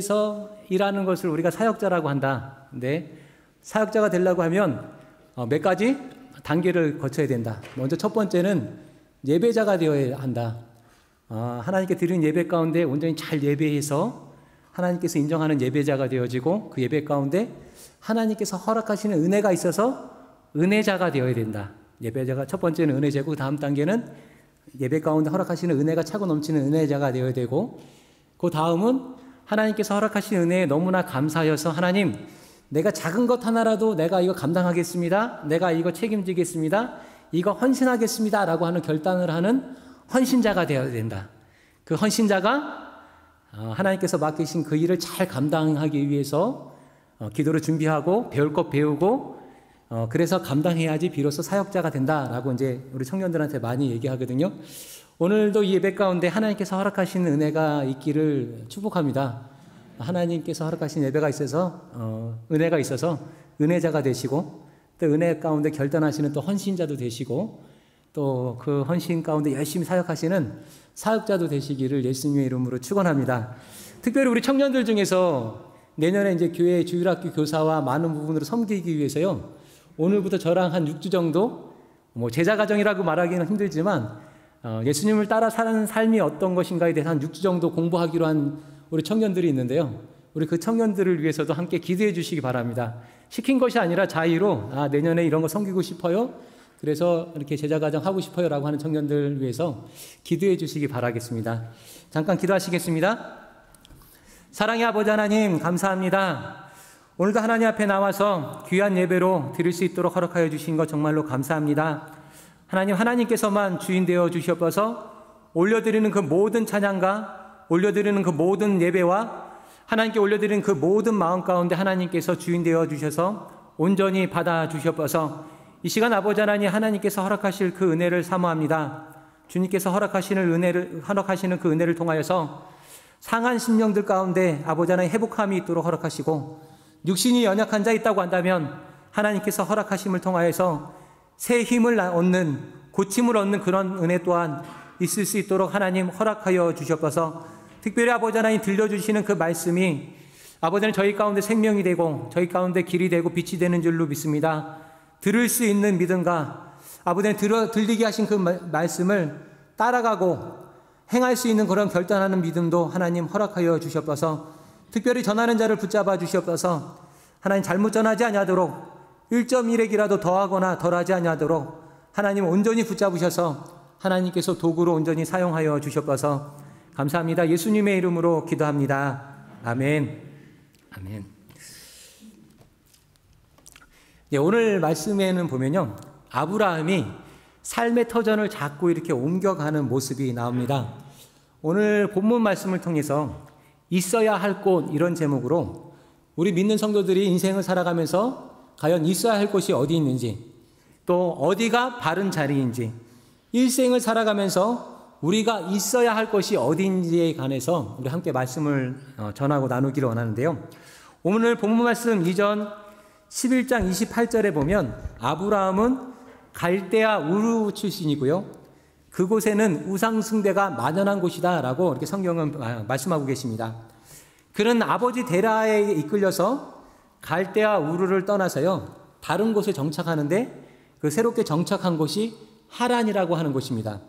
예배에서 일하는 것을 우리가 사역자라고 한다. 근데 사역자가 되려고 하면 몇 가지 단계를 거쳐야 된다. 먼저 첫 번째는 예배자가 되어야 한다. 하나님께 드리는 예배 가운데 온전히 잘 예배해서 하나님께서 인정하는 예배자가 되어지고 그 예배 가운데 하나님께서 허락하시는 은혜가 있어서 은혜자가 되어야 된다. 예배자가 첫 번째는 은혜자고 그 다음 단계는 예배 가운데 허락하시는 은혜가 차고 넘치는 은혜자가 되어야 되고 그 다음은 하나님께서 허락하신 은혜에 너무나 감사하여서 하나님 내가 작은 것 하나라도 내가 이거 감당하겠습니다. 내가 이거 책임지겠습니다. 이거 헌신하겠습니다. 라고 하는 결단을 하는 헌신자가 되어야 된다. 그 헌신자가 하나님께서 맡기신 그 일을 잘 감당하기 위해서 기도를 준비하고 배울 것 배우고 그래서 감당해야지 비로소 사역자가 된다라고 이제 우리 청년들한테 많이 얘기하거든요. 오늘도 이 예배 가운데 하나님께서 허락하신 은혜가 있기를 축복합니다. 하나님께서 허락하신 예배가 있어서 은혜가 있어서 은혜자가 되시고 또 은혜 가운데 결단하시는 또 헌신자도 되시고 또 그 헌신 가운데 열심히 사역하시는 사역자도 되시기를 예수님의 이름으로 축원합니다. 특별히 우리 청년들 중에서 내년에 이제 교회 주일학교 교사와 많은 부분으로 섬기기 위해서요. 오늘부터 저랑 한 6주 정도 제자가정이라고 말하기는 힘들지만 예수님을 따라 사는 삶이 어떤 것인가에 대해서 한 6주 정도 공부하기로 한 우리 청년들이 있는데요. 우리 그 청년들을 위해서도 함께 기도해 주시기 바랍니다. 시킨 것이 아니라 자의로 내년에 이런 거 섬기고 싶어요. 그래서 이렇게 제자가정 하고 싶어요 라고 하는 청년들 위해서 기도해 주시기 바라겠습니다. 잠깐 기도하시겠습니다. 사랑의 아버지 하나님 감사합니다. 오늘도 하나님 앞에 나와서 귀한 예배로 드릴 수 있도록 허락하여 주신 것 정말로 감사합니다. 하나님, 하나님께서만 주인 되어 주셔서 올려드리는 그 모든 찬양과 올려드리는 그 모든 예배와 하나님께 올려드리는 그 모든 마음 가운데 하나님께서 주인 되어 주셔서 온전히 받아 주셔서 이 시간 아버지 하나님 하나님께서 허락하실 그 은혜를 사모합니다. 주님께서 허락하시는 그 은혜를 통하여서 상한 심령들 가운데 아버지 하나님 회복함이 있도록 허락하시고 육신이 연약한 자 있다고 한다면 하나님께서 허락하심을 통하여서 새 힘을 얻는 고침을 얻는 그런 은혜 또한 있을 수 있도록 하나님 허락하여 주셔서 특별히 아버지 하나님 들려주시는 그 말씀이 아버지는 저희 가운데 생명이 되고 저희 가운데 길이 되고 빛이 되는 줄로 믿습니다. 들을 수 있는 믿음과 아버지는 들리게 하신 그 말씀을 따라가고 행할 수 있는 그런 결단하는 믿음도 하나님 허락하여 주시옵소서. 특별히 전하는 자를 붙잡아 주시옵소서. 하나님 잘못 전하지 아니하도록 1.1핵이라도 더하거나 덜하지 아니하도록 하나님 온전히 붙잡으셔서 하나님께서 도구로 온전히 사용하여 주시옵소서. 감사합니다. 예수님의 이름으로 기도합니다. 아멘. 아멘. 네, 오늘 말씀에는 보면요, 아브라함이 삶의 터전을 자꾸 이렇게 옮겨가는 모습이 나옵니다. 오늘 본문 말씀을 통해서 있어야 할 곳 이런 제목으로 우리 믿는 성도들이 인생을 살아가면서 과연 있어야 할 곳이 어디 있는지 또 어디가 바른 자리인지 일생을 살아가면서 우리가 있어야 할 것이 어디인지에 관해서 우리 함께 말씀을 전하고 나누기를 원하는데요. 오늘 본문 말씀 이전 11장 28절에 보면 아브라함은 갈대아 우르 출신이고요. 그곳에는 우상숭배가 만연한 곳이다 라고 이렇게 성경은 말씀하고 계십니다. 그는 아버지 데라에 이끌려서 갈대아 우르를 떠나서요 다른 곳에 정착하는데 그 새롭게 정착한 곳이 하란이라고 하는 곳입니다.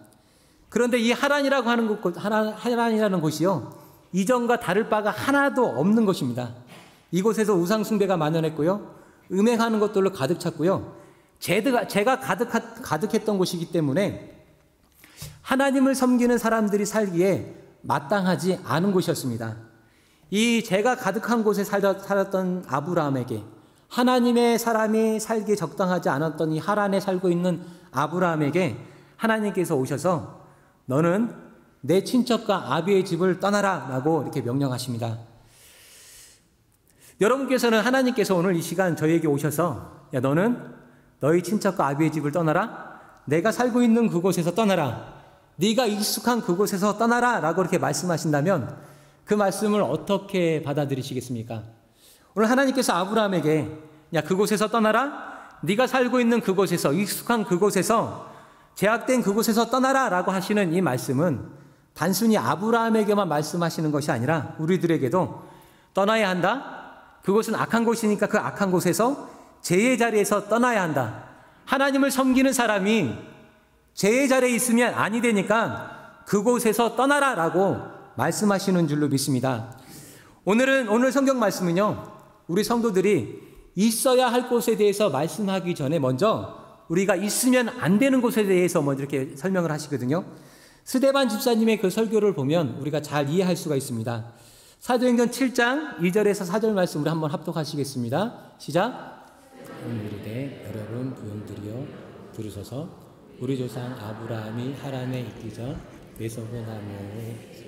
그런데 이 하란이라는 곳이요 이전과 다를 바가 하나도 없는 곳입니다. 이곳에서 우상숭배가 만연했고요 음행하는 것들로 가득 찼고요 죄가 가득했던 곳이기 때문에 하나님을 섬기는 사람들이 살기에 마땅하지 않은 곳이었습니다. 이 죄가 가득한 곳에 살았던 아브라함에게 하나님의 사람이 살기에 적당하지 않았던 이 하란에 살고 있는 아브라함에게 하나님께서 오셔서 너는 내 친척과 아비의 집을 떠나라 라고 이렇게 명령하십니다. 여러분께서는 하나님께서 오늘 이 시간 저에게 오셔서 야 너는 너희 친척과 아비의 집을 떠나라, 내가 살고 있는 그곳에서 떠나라, 네가 익숙한 그곳에서 떠나라 라고 이렇게 말씀하신다면 그 말씀을 어떻게 받아들이시겠습니까? 오늘 하나님께서 아브라함에게 야 그곳에서 떠나라, 네가 살고 있는 그곳에서 익숙한 그곳에서 제약된 그곳에서 떠나라 라고 하시는 이 말씀은 단순히 아브라함에게만 말씀하시는 것이 아니라 우리들에게도 떠나야 한다. 그곳은 악한 곳이니까 그 악한 곳에서 죄의 자리에서 떠나야 한다. 하나님을 섬기는 사람이 죄의 자리에 있으면 아니 되니까 그곳에서 떠나라라고 말씀하시는 줄로 믿습니다. 오늘 성경 말씀은요, 우리 성도들이 있어야 할 곳에 대해서 말씀하기 전에 먼저 우리가 있으면 안 되는 곳에 대해서 먼저 이렇게 설명을 하시거든요. 스데반 집사님의 그 설교를 보면 우리가 잘 이해할 수가 있습니다. 사도행전 7장 2절에서 4절 말씀을 한번 합독하시겠습니다. 시작. 이르되 여러분 부용들이여 들으소서. 우리 조상 아브라함이 하란에 있기 전 메소포타미아의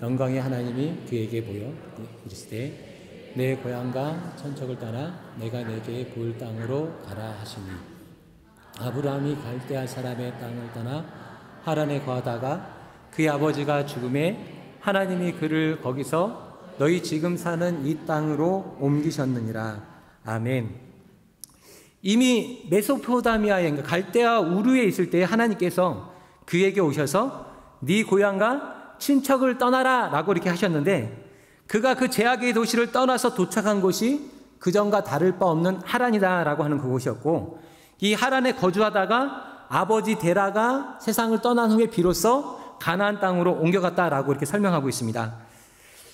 영광의 하나님이 그에게 보여 이르시되 내 고향과 천척을 떠나 내가 내게 보일 땅으로 가라 하시니 아브라함이 갈대아 사람의 땅을 떠나 하란에 거하다가 그의 아버지가 죽음에 하나님이 그를 거기서 너희 지금 사는 이 땅으로 옮기셨느니라. 아멘. 이미 메소포타미아에 그러니까 갈대아 우르에 있을 때 하나님께서 그에게 오셔서 네 고향과 친척을 떠나라 라고 이렇게 하셨는데, 그가 그 제약의 도시를 떠나서 도착한 곳이 그전과 다를 바 없는 하란이다 라고 하는 그곳이었고, 이 하란에 거주하다가 아버지 데라가 세상을 떠난 후에 비로소 가나안 땅으로 옮겨갔다라고 이렇게 설명하고 있습니다.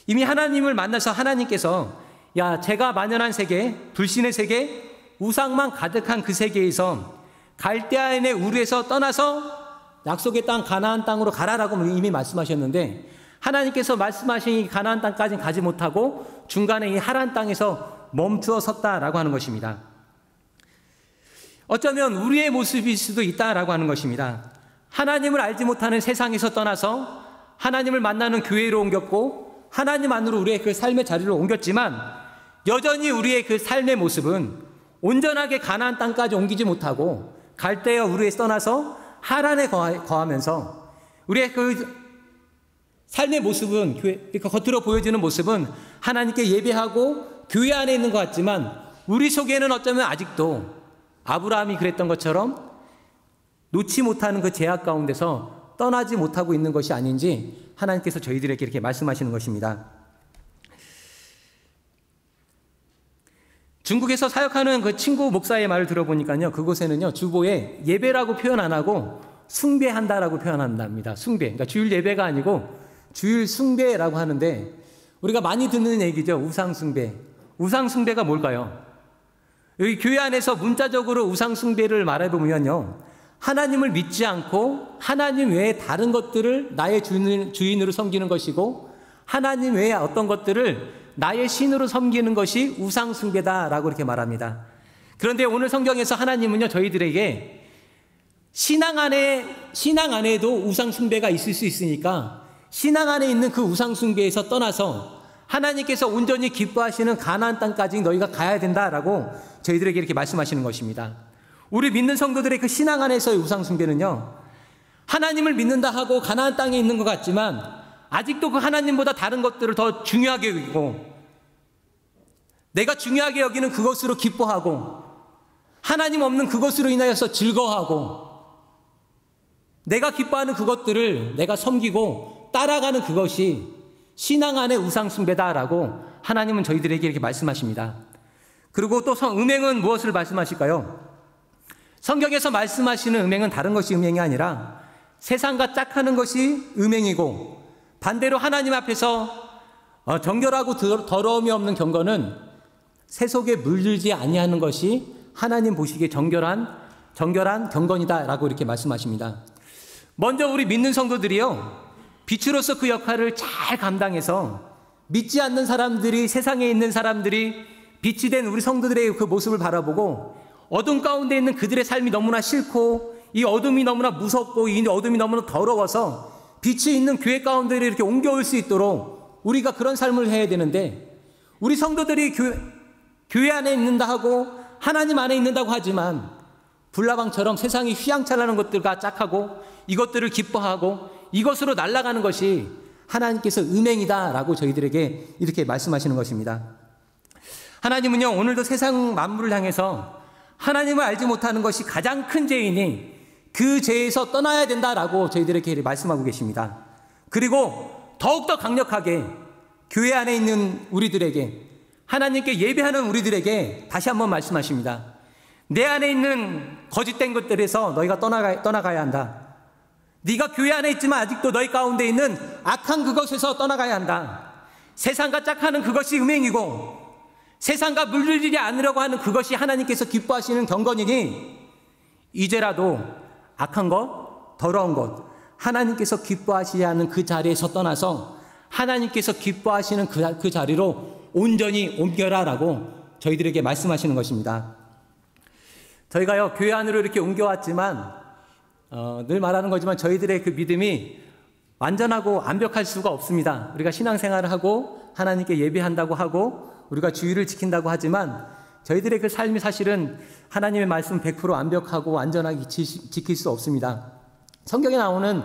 이미 하나님을 만나서 하나님께서 야, 제가 만연한 세계, 불신의 세계, 우상만 가득한 그 세계에서 갈대아인의 우르에서 떠나서 약속의 땅 가나안 땅으로 가라라고 이미 말씀하셨는데, 하나님께서 말씀하신 이 가나안 땅까지는 가지 못하고 중간에 이 하란 땅에서 멈추어 섰다라고 하는 것입니다. 어쩌면 우리의 모습일 수도 있다라고 하는 것입니다. 하나님을 알지 못하는 세상에서 떠나서 하나님을 만나는 교회로 옮겼고 하나님 안으로 우리의 그 삶의 자리로 옮겼지만, 여전히 우리의 그 삶의 모습은 온전하게 가나안 땅까지 옮기지 못하고 갈대아 우르에서 떠나서 하란에 거하면서 우리의 그 삶의 모습은, 그러니까 겉으로 보여지는 모습은 하나님께 예배하고 교회 안에 있는 것 같지만 우리 속에는 어쩌면 아직도 아브라함이 그랬던 것처럼 놓지 못하는 그 제약 가운데서 떠나지 못하고 있는 것이 아닌지 하나님께서 저희들에게 이렇게 말씀하시는 것입니다. 중국에서 사역하는 그 친구 목사의 말을 들어보니까요, 그곳에는요, 주보에 예배라고 표현 안 하고 숭배한다라고 표현한답니다. 숭배. 그러니까 주일 예배가 아니고 주일 숭배라고 하는데, 우리가 많이 듣는 얘기죠. 우상숭배. 우상숭배가 뭘까요? 여기 교회 안에서 문자적으로 우상숭배를 말해보면요, 하나님을 믿지 않고 하나님 외에 다른 것들을 나의 주인으로 섬기는 것이고 하나님 외에 어떤 것들을 나의 신으로 섬기는 것이 우상숭배다라고 이렇게 말합니다. 그런데 오늘 성경에서 하나님은요, 저희들에게 신앙 안에도 우상숭배가 있을 수 있으니까 신앙 안에 있는 그 우상숭배에서 떠나서 하나님께서 온전히 기뻐하시는 가나안 땅까지 너희가 가야 된다라고 저희들에게 이렇게 말씀하시는 것입니다. 우리 믿는 성도들의 그 신앙 안에서의 우상숭배는요, 하나님을 믿는다 하고 가나안 땅에 있는 것 같지만 아직도 그 하나님보다 다른 것들을 더 중요하게 여기고 내가 중요하게 여기는 그것으로 기뻐하고 하나님 없는 그것으로 인하여서 즐거워하고 내가 기뻐하는 그것들을 내가 섬기고 따라가는 그것이 신앙 안의 우상숭배다라고 하나님은 저희들에게 이렇게 말씀하십니다. 그리고 또 음행은 무엇을 말씀하실까요? 성경에서 말씀하시는 음행은 다른 것이 음행이 아니라 세상과 짝하는 것이 음행이고, 반대로 하나님 앞에서 정결하고 더러움이 없는 경건은 세속에 물들지 아니하는 것이 하나님 보시기에 정결한 경건이다라고 이렇게 말씀하십니다. 먼저 우리 믿는 성도들이요, 빛으로서 그 역할을 잘 감당해서 믿지 않는 사람들이, 세상에 있는 사람들이 빛이 된 우리 성도들의 그 모습을 바라보고 어둠 가운데 있는 그들의 삶이 너무나 싫고 이 어둠이 너무나 무섭고 이 어둠이 너무나 더러워서 빛이 있는 교회 가운데 이렇게 옮겨올 수 있도록 우리가 그런 삶을 해야 되는데, 우리 성도들이 교회 안에 있는다 하고 하나님 안에 있는다고 하지만 불나방처럼 세상이 휘황찬란한 것들과 짝하고 이것들을 기뻐하고 이것으로 날아가는 것이 하나님께서 음행이다라고 저희들에게 이렇게 말씀하시는 것입니다. 하나님은요, 오늘도 세상 만물을 향해서 하나님을 알지 못하는 것이 가장 큰 죄이니 그 죄에서 떠나야 된다라고 저희들에게 말씀하고 계십니다. 그리고 더욱더 강력하게 교회 안에 있는 우리들에게, 하나님께 예배하는 우리들에게 다시 한번 말씀하십니다. 내 안에 있는 거짓된 것들에서 너희가 떠나가야 한다. 네가 교회 안에 있지만 아직도 너희 가운데 있는 악한 그것에서 떠나가야 한다. 세상과 짝하는 그것이 음행이고 세상과 물들이지 않으려고 하는 그것이 하나님께서 기뻐하시는 경건이니 이제라도 악한 것, 더러운 것, 하나님께서 기뻐하시지 않는 그 자리에서 떠나서 하나님께서 기뻐하시는 그 자리로 온전히 옮겨라 라고 저희들에게 말씀하시는 것입니다. 저희가요, 교회 안으로 이렇게 옮겨왔지만 늘 말하는 거지만 저희들의 그 믿음이 완전하고 완벽할 수가 없습니다. 우리가 신앙생활을 하고 하나님께 예배한다고 하고 우리가 주의를 지킨다고 하지만 저희들의 그 삶이 사실은 하나님의 말씀 100% 완벽하고 완전하게 지킬 수 없습니다. 성경에 나오는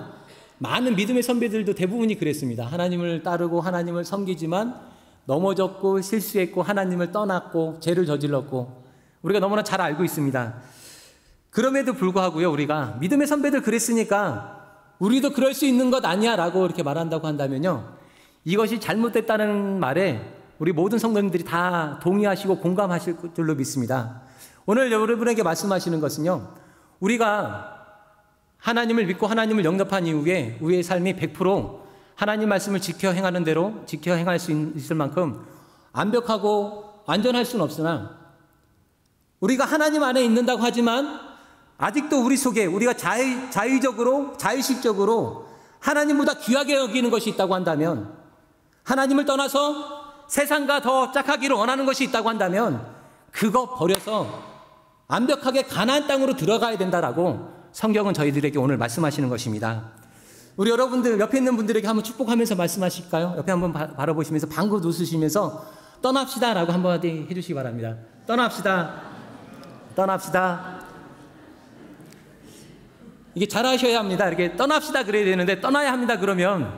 많은 믿음의 선배들도 대부분이 그랬습니다. 하나님을 따르고 하나님을 섬기지만 넘어졌고 실수했고 하나님을 떠났고 죄를 저질렀고 우리가 너무나 잘 알고 있습니다. 그럼에도 불구하고요, 우리가 믿음의 선배들 그랬으니까 우리도 그럴 수 있는 것 아니야 라고 이렇게 말한다고 한다면요, 이것이 잘못됐다는 말에 우리 모든 성도님들이 다 동의하시고 공감하실 줄로 믿습니다. 오늘 여러분에게 말씀하시는 것은요, 우리가 하나님을 믿고 하나님을 영접한 이후에 우리의 삶이 100% 하나님 말씀을 지켜 행하는 대로 지켜 행할 수 있을 만큼 완벽하고 완전할 수는 없으나 우리가 하나님 안에 있는다고 하지만 아직도 우리 속에 우리가 자의식적으로 하나님보다 귀하게 여기는 것이 있다고 한다면, 하나님을 떠나서 세상과 더 짝하기를 원하는 것이 있다고 한다면 그거 버려서 완벽하게 가나안 땅으로 들어가야 된다라고 성경은 저희들에게 오늘 말씀하시는 것입니다. 우리 여러분들 옆에 있는 분들에게 한번 축복하면서 말씀하실까요? 옆에 한번 바라보시면서 방긋 웃으시면서 떠납시다 라고 한번 해주시기 바랍니다. 떠납시다. 이게 잘하셔야 합니다. 이렇게 떠납시다 그래야 되는데 떠나야 합니다 그러면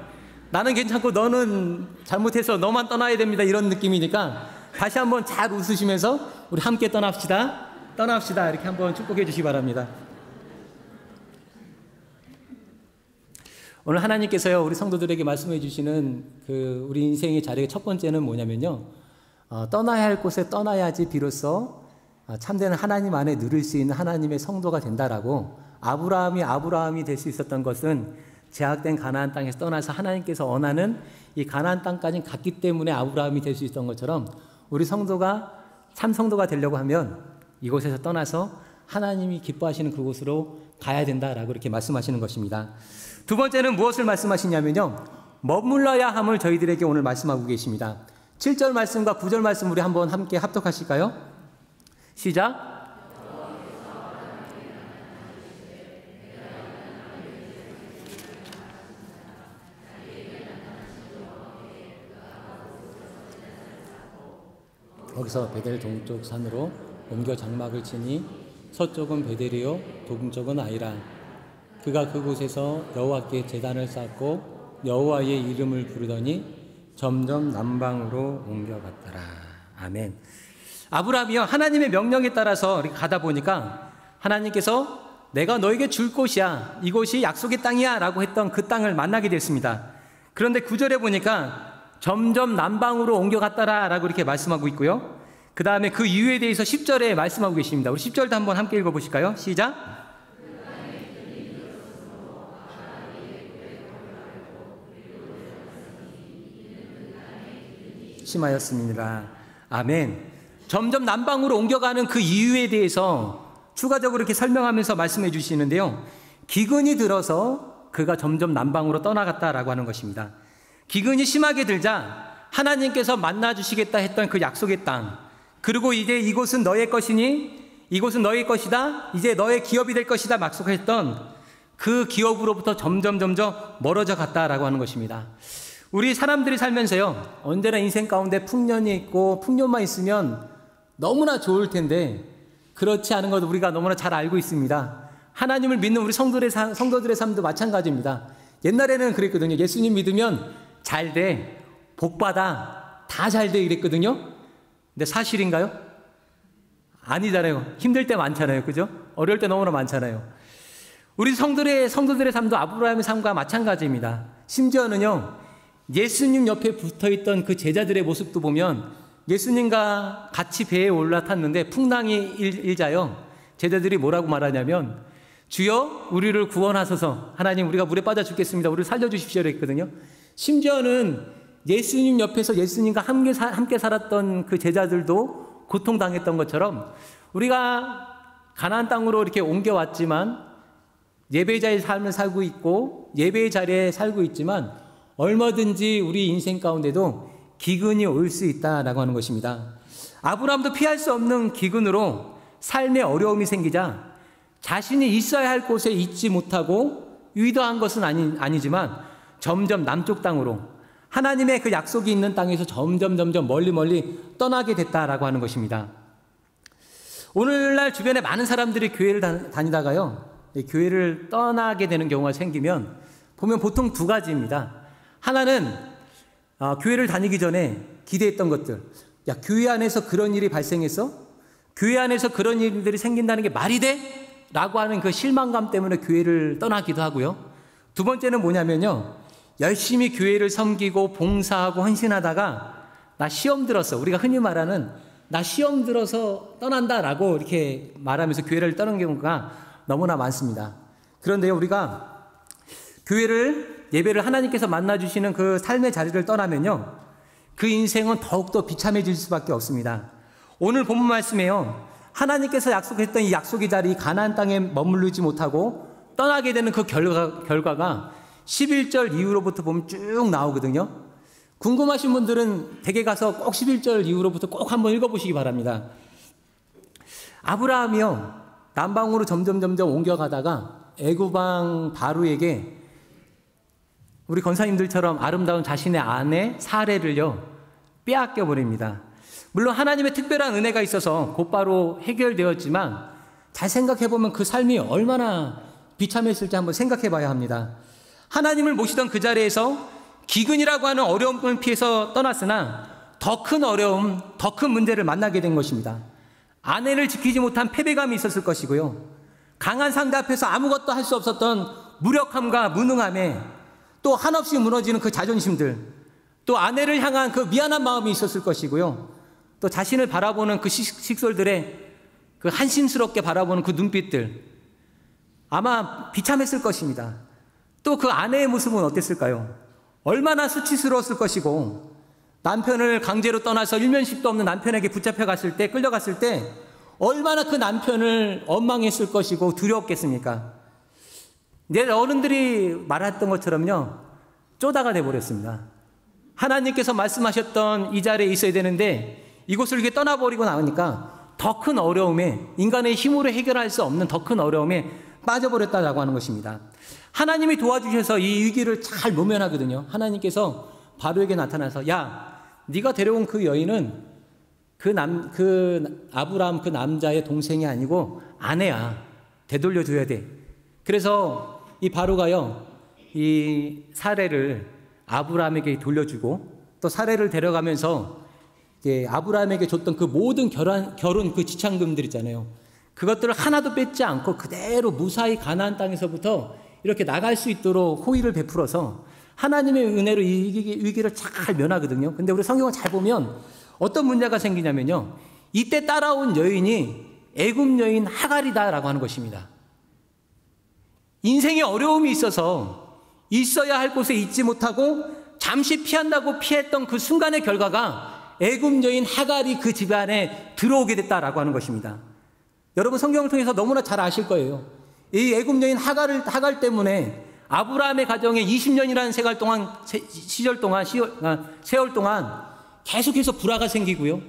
나는 괜찮고 너는 잘못해서 너만 떠나야 됩니다 이런 느낌이니까 다시 한번 잘 웃으시면서 우리 함께 떠납시다 이렇게 한번 축복해 주시기 바랍니다. 오늘 하나님께서요, 우리 성도들에게 말씀해 주시는 그 우리 인생의 자리의 첫 번째는 뭐냐면요, 떠나야 할 곳에 떠나야지 비로소 참된 하나님 안에 누릴 수 있는 하나님의 성도가 된다라고. 아브라함이 될 수 있었던 것은 제약된 가나안 땅에서 떠나서 하나님께서 원하는 이 가나안 땅까지 갔기 때문에 아브라함이 될 수 있었던 것처럼 우리 성도가 참 성도가 되려고 하면 이곳에서 떠나서 하나님이 기뻐하시는 그곳으로 가야 된다라고 이렇게 말씀하시는 것입니다. 두 번째는 무엇을 말씀하시냐면요, 머물러야 함을 저희들에게 오늘 말씀하고 계십니다. 7절 말씀과 9절 말씀 우리 한번 함께 합독하실까요? 시작. 거기서 베델 동쪽 산으로 옮겨 장막을 치니 서쪽은 베델이요 동쪽은 아이라. 그가 그곳에서 여호와께 제단을 쌓고 여호와의 이름을 부르더니 점점 남방으로 옮겨갔더라. 아멘. 아브라함이요, 하나님의 명령에 따라서 이렇게 가다 보니까 하나님께서 내가 너에게 줄 곳이야, 이곳이 약속의 땅이야 라고 했던 그 땅을 만나게 됐습니다. 그런데 9절에 보니까 점점 남방으로 옮겨갔더라 라고 이렇게 말씀하고 있고요, 그 다음에 그 이유에 대해서 10절에 말씀하고 계십니다. 우리 10절도 한번 함께 읽어보실까요? 시작. 심하였습니다. 아멘. 점점 남방으로 옮겨가는 그 이유에 대해서 추가적으로 이렇게 설명하면서 말씀해 주시는데요, 기근이 들어서 그가 점점 남방으로 떠나갔다라고 하는 것입니다. 기근이 심하게 들자 하나님께서 만나주시겠다 했던 그 약속의 땅, 그리고 이제 이곳은 너의 것이니 이곳은 너의 것이다, 이제 너의 기업이 될 것이다 약속했던 그 기업으로부터 점점 멀어져 갔다라고 하는 것입니다. 우리 사람들이 살면서요, 언제나 인생 가운데 풍년이 있고 풍년만 있으면 너무나 좋을 텐데 그렇지 않은 것도 우리가 너무나 잘 알고 있습니다. 하나님을 믿는 우리 성도들의 삶도 마찬가지입니다. 옛날에는 그랬거든요. 예수님 믿으면 잘 돼, 복 받아, 다 잘 돼 이랬거든요. 근데 사실인가요? 아니잖아요. 힘들 때 많잖아요. 그죠? 어려울 때 너무나 많잖아요. 우리 성도들의 삶도 아브라함의 삶과 마찬가지입니다. 심지어는요, 예수님 옆에 붙어있던 그 제자들의 모습도 보면 예수님과 같이 배에 올라탔는데 풍랑이 일자요. 제자들이 뭐라고 말하냐면 주여 우리를 구원하소서, 하나님 우리가 물에 빠져 죽겠습니다, 우리를 살려주십시오 했거든요. 심지어는 예수님 옆에서 예수님과 함께 살았던 그 제자들도 고통당했던 것처럼 우리가 가나안 땅으로 이렇게 옮겨왔지만 예배자의 삶을 살고 있고 예배의 자리에 살고 있지만 얼마든지 우리 인생 가운데도 기근이 올 수 있다라고 하는 것입니다. 아브라함도 피할 수 없는 기근으로 삶에 어려움이 생기자 자신이 있어야 할 곳에 있지 못하고 위도한 것은 아니지만 점점 남쪽 땅으로 하나님의 그 약속이 있는 땅에서 점점 멀리 떠나게 됐다라고 하는 것입니다. 오늘날 주변에 많은 사람들이 교회를 다니다가요, 교회를 떠나게 되는 경우가 생기면 보면 보통 두 가지입니다. 하나는 교회를 다니기 전에 기대했던 것들, 야 교회 안에서 그런 일이 발생했어? 교회 안에서 그런 일들이 생긴다는 게 말이 돼? 라고 하는 그 실망감 때문에 교회를 떠나기도 하고요. 두 번째는 뭐냐면요, 열심히 교회를 섬기고 봉사하고 헌신하다가 나 시험 들었어, 우리가 흔히 말하는 나 시험 들어서 떠난다라고 이렇게 말하면서 교회를 떠나는 경우가 너무나 많습니다. 그런데요, 우리가 교회를, 예배를 하나님께서 만나주시는 그 삶의 자리를 떠나면요, 그 인생은 더욱더 비참해질 수밖에 없습니다. 오늘 본문 말씀에요, 하나님께서 약속했던 이 약속의 자리 가나안 땅에 머무르지 못하고 떠나게 되는 그 결과가 11절 이후로부터 보면 쭉 나오거든요. 궁금하신 분들은 댁에 가서 꼭 11절 이후로부터 꼭 한번 읽어보시기 바랍니다. 아브라함이요, 남방으로 점점 옮겨가다가 애굽왕 바로에게 우리 권사님들처럼 아름다운 자신의 아내 사레를요 빼앗겨 버립니다. 물론 하나님의 특별한 은혜가 있어서 곧바로 해결되었지만 잘 생각해보면 그 삶이 얼마나 비참했을지 한번 생각해봐야 합니다. 하나님을 모시던 그 자리에서 기근이라고 하는 어려움을 피해서 떠났으나 더 큰 어려움, 더 큰 문제를 만나게 된 것입니다. 아내를 지키지 못한 패배감이 있었을 것이고요, 강한 상대 앞에서 아무것도 할 수 없었던 무력함과 무능함에 또 한없이 무너지는 그 자존심들, 또 아내를 향한 그 미안한 마음이 있었을 것이고요, 또 자신을 바라보는 그 식솔들의 그 한심스럽게 바라보는 그 눈빛들, 아마 비참했을 것입니다. 또 그 아내의 모습은 어땠을까요? 얼마나 수치스러웠을 것이고, 남편을 강제로 떠나서 일면식도 없는 남편에게 붙잡혀 갔을 때, 끌려갔을 때 얼마나 그 남편을 원망했을 것이고 두려웠겠습니까? 내 어른들이 말했던 것처럼요, 쪼다가 돼버렸습니다. 하나님께서 말씀하셨던 이 자리에 있어야 되는데 이곳을 이렇게 떠나버리고 나오니까 더 큰 어려움에, 인간의 힘으로 해결할 수 없는 더 큰 어려움에 빠져버렸다라고 하는 것입니다. 하나님이 도와주셔서 이 위기를 잘 모면하거든요. 하나님께서 바로에게 나타나서, 야, 네가 데려온 그 여인은 그 아브라함 그 남자의 동생이 아니고 아내야. 되돌려줘야 돼. 그래서 이 바로가요, 이 사레를 아브라함에게 돌려주고 또 사레를 데려가면서 아브라함에게 줬던 그 모든 결혼 그 지참금들 있잖아요. 그것들을 하나도 뺏지 않고 그대로 무사히 가나안 땅에서부터 이렇게 나갈 수 있도록 호의를 베풀어서 하나님의 은혜로 이 위기를 잘 면하거든요. 근데 우리 성경을 잘 보면 어떤 문제가 생기냐면요, 이때 따라온 여인이 애굽 여인 하갈이다라고 하는 것입니다. 인생에 어려움이 있어서 있어야 할 곳에 있지 못하고 잠시 피한다고 피했던 그 순간의 결과가 애굽 여인 하갈이 그 집안에 들어오게 됐다라고 하는 것입니다. 여러분 성경을 통해서 너무나 잘 아실 거예요. 이 애굽 여인 하갈 때문에 아브라함의 가정에 20년이라는 세월 동안 계속해서 불화가 생기고요,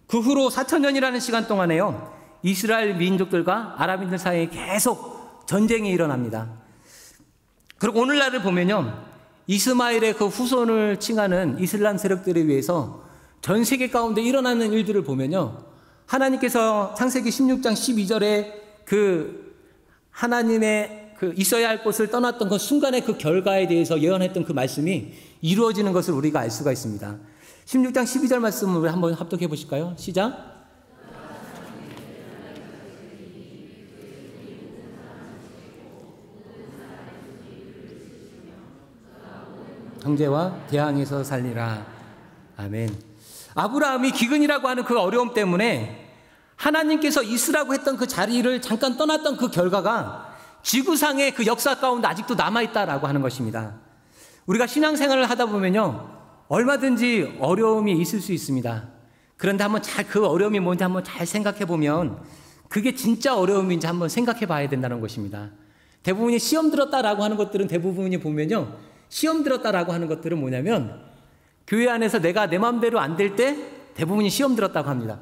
그 후로 4,000년이라는 시간 동안에요, 이스라엘 민족들과 아랍인들 사이에 계속 전쟁이 일어납니다. 그리고 오늘날을 보면요, 이스마엘의 그 후손을 칭하는 이슬람 세력들에 의해서 전 세계 가운데 일어나는 일들을 보면요, 하나님께서 창세기 16장 12절에 그 하나님의 그 있어야 할 곳을 떠났던 그 순간의 그 결과에 대해서 예언했던 그 말씀이 이루어지는 것을 우리가 알 수가 있습니다. 16장 12절 말씀을 우리 한번 합독해 보실까요? 시작. 형제와 대항해서 살리라. 아멘. 아브라함이 기근이라고 하는 그 어려움 때문에 하나님께서 있으라고 했던 그 자리를 잠깐 떠났던 그 결과가 지구상의 그 역사 가운데 아직도 남아있다라고 하는 것입니다. 우리가 신앙생활을 하다 보면요, 얼마든지 어려움이 있을 수 있습니다. 그런데 한번 그 어려움이 뭔지 한번 잘 생각해 보면 그게 진짜 어려움인지 한번 생각해 봐야 된다는 것입니다. 대부분이 시험 들었다라고 하는 것들은 대부분이 보면요, 시험 들었다라고 하는 것들은 뭐냐면 교회 안에서 내가 내 마음대로 안 될 때 대부분이 시험 들었다고 합니다.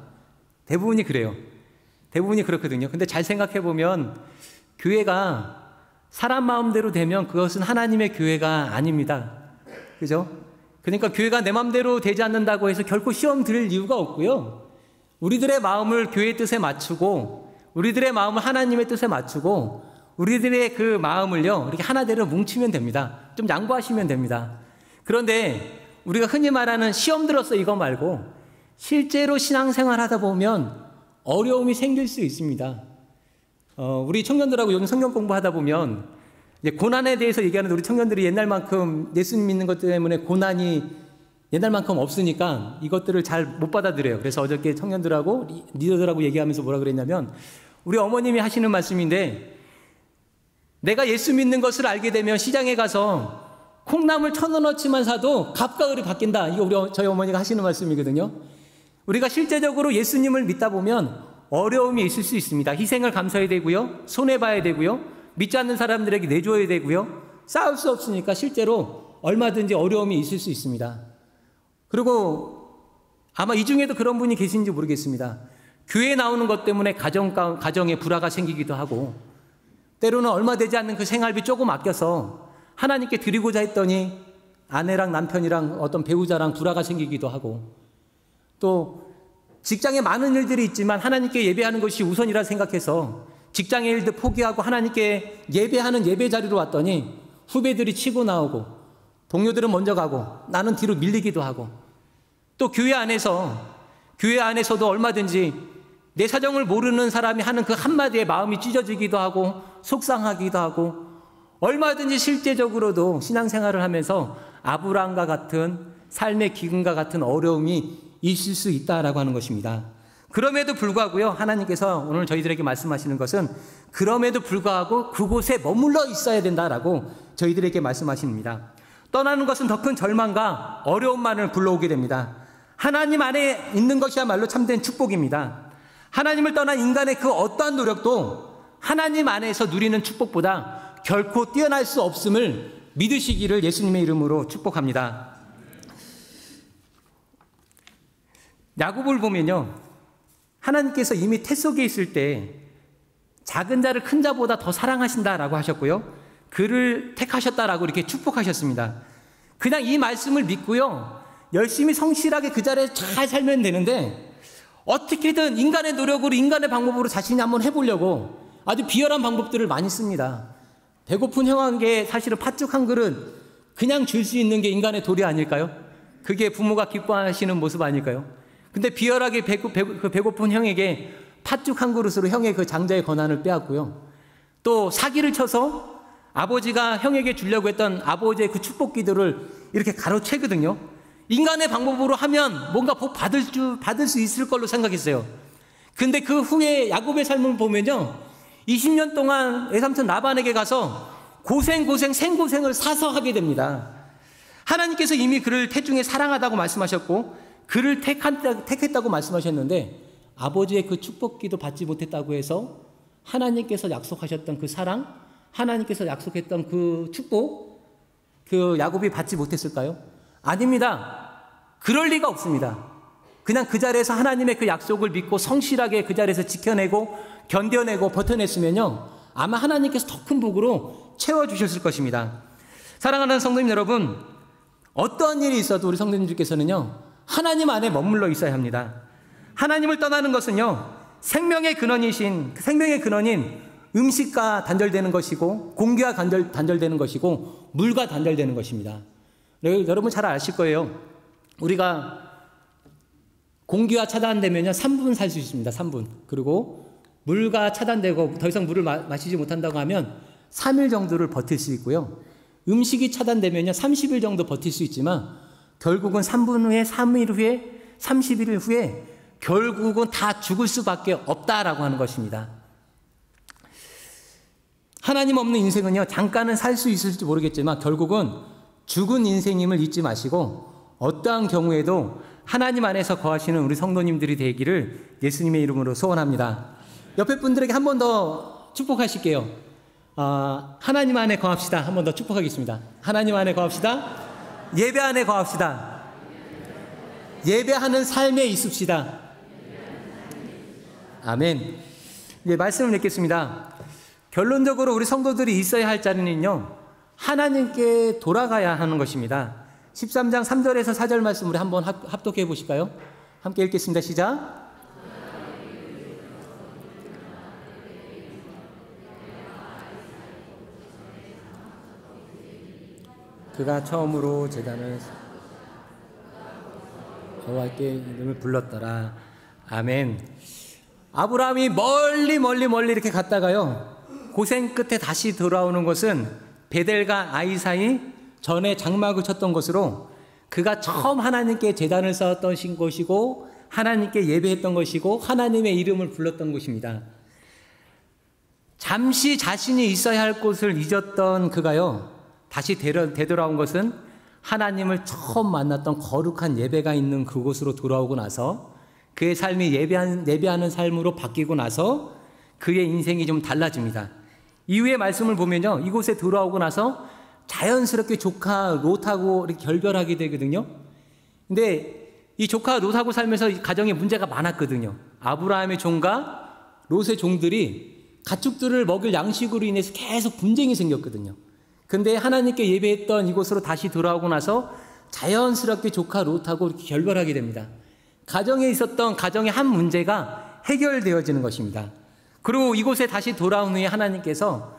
대부분이 그래요. 대부분이 그렇거든요. 근데 잘 생각해 보면 교회가 사람 마음대로 되면 그것은 하나님의 교회가 아닙니다. 그죠? 그러니까 교회가 내 마음대로 되지 않는다고 해서 결코 시험 들을 이유가 없고요. 우리들의 마음을 교회의 뜻에 맞추고 우리들의 마음을 하나님의 뜻에 맞추고 우리들의 그 마음을요, 이렇게 하나대로 뭉치면 됩니다. 좀 양보하시면 됩니다. 그런데 우리가 흔히 말하는 시험 들었어 이거 말고 실제로 신앙생활 하다 보면 어려움이 생길 수 있습니다. 우리 청년들하고 요즘 성경 공부하다 보면 이제 고난에 대해서 얘기하는데 우리 청년들이 옛날만큼 예수님 믿는 것 때문에 고난이 옛날만큼 없으니까 이것들을 잘 못 받아들여요. 그래서 어저께 청년들하고 리더들하고 얘기하면서 뭐라 그랬냐면 우리 어머님이 하시는 말씀인데 내가 예수 믿는 것을 알게 되면 시장에 가서 콩나물 1,000원어치만 사도 갑과 을이 바뀐다. 이거 저희 어머니가 하시는 말씀이거든요. 우리가 실제적으로 예수님을 믿다 보면 어려움이 있을 수 있습니다. 희생을 감수해야 되고요. 손해봐야 되고요. 믿지 않는 사람들에게 내줘야 되고요. 싸울 수 없으니까 실제로 얼마든지 어려움이 있을 수 있습니다. 그리고 아마 이 중에도 그런 분이 계신지 모르겠습니다. 교회에 나오는 것 때문에 가정에 불화가 생기기도 하고 때로는 얼마 되지 않는 그 생활비 조금 아껴서 하나님께 드리고자 했더니 아내랑 남편이랑 어떤 배우자랑 불화가 생기기도 하고 또 직장에 많은 일들이 있지만 하나님께 예배하는 것이 우선이라 생각해서 직장의 일도 포기하고 하나님께 예배하는 예배 자리로 왔더니 후배들이 치고 나오고 동료들은 먼저 가고 나는 뒤로 밀리기도 하고 또 교회 안에서도 얼마든지 내 사정을 모르는 사람이 하는 그 한마디에 마음이 찢어지기도 하고 속상하기도 하고 얼마든지 실제적으로도 신앙생활을 하면서 아브라함과 같은 삶의 기근과 같은 어려움이 있을 수 있다라고 하는 것입니다. 그럼에도 불구하고요, 하나님께서 오늘 저희들에게 말씀하시는 것은 그럼에도 불구하고 그곳에 머물러 있어야 된다라고 저희들에게 말씀하십니다. 떠나는 것은 더 큰 절망과 어려움만을 불러오게 됩니다. 하나님 안에 있는 것이야말로 참된 축복입니다. 하나님을 떠난 인간의 그 어떠한 노력도 하나님 안에서 누리는 축복보다 결코 뛰어날 수 없음을 믿으시기를 예수님의 이름으로 축복합니다. 야곱을 보면요, 하나님께서 이미 태 속에 있을 때 작은 자를 큰 자보다 더 사랑하신다라고 하셨고요, 그를 택하셨다라고 이렇게 축복하셨습니다. 그냥 이 말씀을 믿고요, 열심히 성실하게 그 자리에 잘 살면 되는데 어떻게든 인간의 노력으로 인간의 방법으로 자신이 한번 해보려고 아주 비열한 방법들을 많이 씁니다. 배고픈 형에게 사실은 팥죽 한 그릇 그냥 줄 수 있는 게 인간의 도리 아닐까요? 그게 부모가 기뻐하시는 모습 아닐까요? 근데 비열하게 그 배고픈 형에게 팥죽 한 그릇으로 형의 그 장자의 권한을 빼앗고요. 또 사기를 쳐서 아버지가 형에게 주려고 했던 아버지의 그 축복 기도를 이렇게 가로채거든요. 인간의 방법으로 하면 뭔가 복 받을 수 있을 걸로 생각했어요. 근데 그 후에 야곱의 삶을 보면요, 20년 동안 외삼촌 라반에게 가서 생고생을 사서 하게 됩니다. 하나님께서 이미 그를 태중에 사랑하다고 말씀하셨고 그를 택했다고 말씀하셨는데 아버지의 그 축복기도 받지 못했다고 해서 하나님께서 약속하셨던 그 사랑, 하나님께서 약속했던 그 축복, 그 야곱이 받지 못했을까요? 아닙니다. 그럴 리가 없습니다. 그냥 그 자리에서 하나님의 그 약속을 믿고 성실하게 그 자리에서 지켜내고 견뎌내고 버텨냈으면요, 아마 하나님께서 더 큰 복으로 채워주셨을 것입니다. 사랑하는 성도님 여러분, 어떠한 일이 있어도 우리 성도님들께서는요, 하나님 안에 머물러 있어야 합니다. 하나님을 떠나는 것은요, 생명의 근원인 음식과 단절되는 것이고 공기와 단절되는 것이고 물과 단절되는 것입니다. 여러분 잘 아실 거예요. 우리가 공기가 차단되면요 3분 살 수 있습니다. 3분. 그리고 물과 차단되고 더 이상 물을 마시지 못한다고 하면 3일 정도를 버틸 수 있고요. 음식이 차단되면요 30일 정도 버틸 수 있지만 결국은 3분 후에 3일 후에 30일 후에 결국은 다 죽을 수밖에 없다라고 하는 것입니다. 하나님 없는 인생은요 잠깐은 살 수 있을지 모르겠지만 결국은 죽은 인생임을 잊지 마시고 어떠한 경우에도 하나님 안에서 거하시는 우리 성도님들이 되기를 예수님의 이름으로 소원합니다. 옆에 분들에게 한 번 더 축복하실게요. 하나님 안에 거합시다. 한 번 더 축복하겠습니다. 하나님 안에 거합시다. 예배 안에 거합시다. 예배하는 삶에 있읍시다. 아멘. 이제 말씀을 읽겠습니다. 결론적으로 우리 성도들이 있어야 할 자리는요 하나님께 돌아가야 하는 것입니다. 13장 3절에서 4절 말씀 우리 한번 합독해 보실까요? 함께 읽겠습니다. 시작. 그가 처음으로 제단을 여호와께 이름을 불렀더라. 아멘. 아브라함이 멀리 이렇게 갔다가요 고생 끝에 다시 돌아오는 것은 베델과 아이 사이 전에 장막을 쳤던 것으로 그가 처음 하나님께 제단을 쌓았던 것이고 하나님께 예배했던 것이고 하나님의 이름을 불렀던 것입니다. 잠시 자신이 있어야 할 곳을 잊었던 그가요 다시 되돌아온 것은 하나님을 처음 만났던 거룩한 예배가 있는 그곳으로 돌아오고 나서 그의 삶이 예배하는 삶으로 바뀌고 나서 그의 인생이 좀 달라집니다. 이후의 말씀을 보면요 이곳에 돌아오고 나서 자연스럽게 조카 롯하고 이렇게 결별하게 되거든요. 근데 이 조카 롯하고 살면서 가정에 문제가 많았거든요. 아브라함의 종과 롯의 종들이 가축들을 먹일 양식으로 인해서 계속 분쟁이 생겼거든요. 근데 하나님께 예배했던 이곳으로 다시 돌아오고 나서 자연스럽게 조카 롯하고 이렇게 결별하게 됩니다. 가정에 있었던 가정의 한 문제가 해결되어지는 것입니다. 그리고 이곳에 다시 돌아온 후에 하나님께서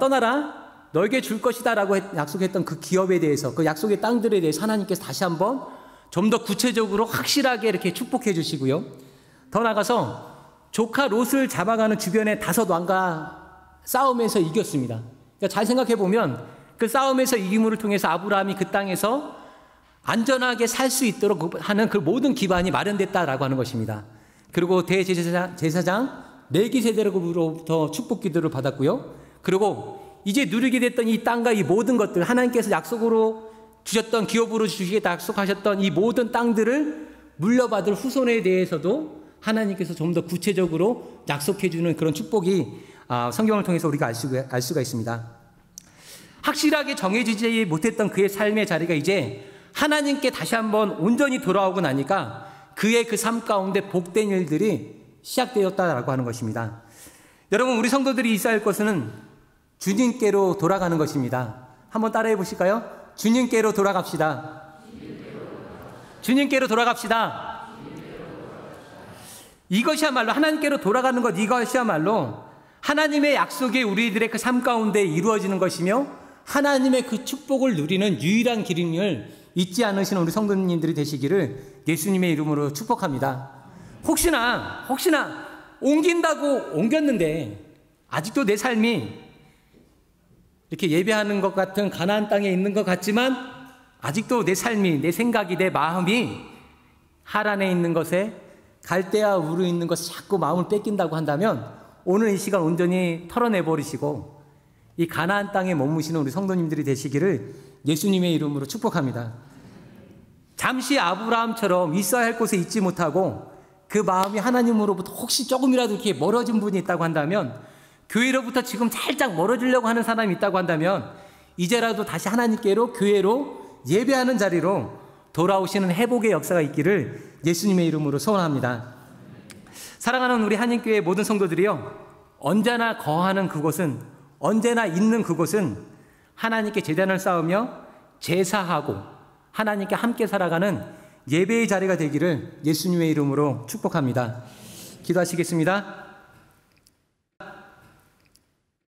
떠나라 너에게 줄 것이다 라고 약속했던 그 기업에 대해서 그 약속의 땅들에 대해서 하나님께서 다시 한번 좀 더 구체적으로 확실하게 이렇게 축복해 주시고요. 더 나아가서 조카 롯을 잡아가는 주변의 5왕과 싸움에서 이겼습니다. 그러니까 잘 생각해 보면 그 싸움에서 이김을 통해서 아브라함이 그 땅에서 안전하게 살 수 있도록 하는 그 모든 기반이 마련됐다라고 하는 것입니다. 그리고 대제사장 멜기세덱으로부터 축복 기도를 받았고요. 그리고 이제 누리게 됐던 이 땅과 이 모든 것들 하나님께서 약속으로 주셨던 기업으로 주시겠다 약속하셨던 이 모든 땅들을 물려받을 후손에 대해서도 하나님께서 좀 더 구체적으로 약속해 주는 그런 축복이 성경을 통해서 우리가 알 수가 있습니다. 확실하게 정해지지 못했던 그의 삶의 자리가 이제 하나님께 다시 한번 온전히 돌아오고 나니까 그의 그 삶 가운데 복된 일들이 시작되었다라고 하는 것입니다. 여러분 우리 성도들이 있어야 할 것은 주님께로 돌아가는 것입니다. 한번 따라해 보실까요? 주님께로 돌아갑시다. 주님께로 돌아갑시다. 이것이야말로 하나님께로 돌아가는 것 이것이야말로 하나님의 약속이 우리들의 그 삶 가운데 이루어지는 것이며 하나님의 그 축복을 누리는 유일한 길임을 잊지 않으시는 우리 성도님들이 되시기를 예수님의 이름으로 축복합니다. 혹시나 옮긴다고 옮겼는데 아직도 내 삶이 이렇게 예배하는 것 같은 가나안 땅에 있는 것 같지만 아직도 내 삶이 내 생각이 내 마음이 하란에 있는 것에 갈대아 우르 있는 것에 자꾸 마음을 뺏긴다고 한다면 오늘 이 시간 온전히 털어내버리시고 이 가나안 땅에 머무시는 우리 성도님들이 되시기를 예수님의 이름으로 축복합니다. 잠시 아브라함처럼 있어야 할 곳에 있지 못하고 그 마음이 하나님으로부터 혹시 조금이라도 이렇게 멀어진 분이 있다고 한다면 교회로부터 지금 살짝 멀어지려고 하는 사람이 있다고 한다면 이제라도 다시 하나님께로 교회로 예배하는 자리로 돌아오시는 회복의 역사가 있기를 예수님의 이름으로 소원합니다. 사랑하는 우리 한인교회 모든 성도들이요 언제나 거하는 그곳은 언제나 있는 그곳은 하나님께 제단을 쌓으며 제사하고 하나님께 함께 살아가는 예배의 자리가 되기를 예수님의 이름으로 축복합니다. 기도하시겠습니다.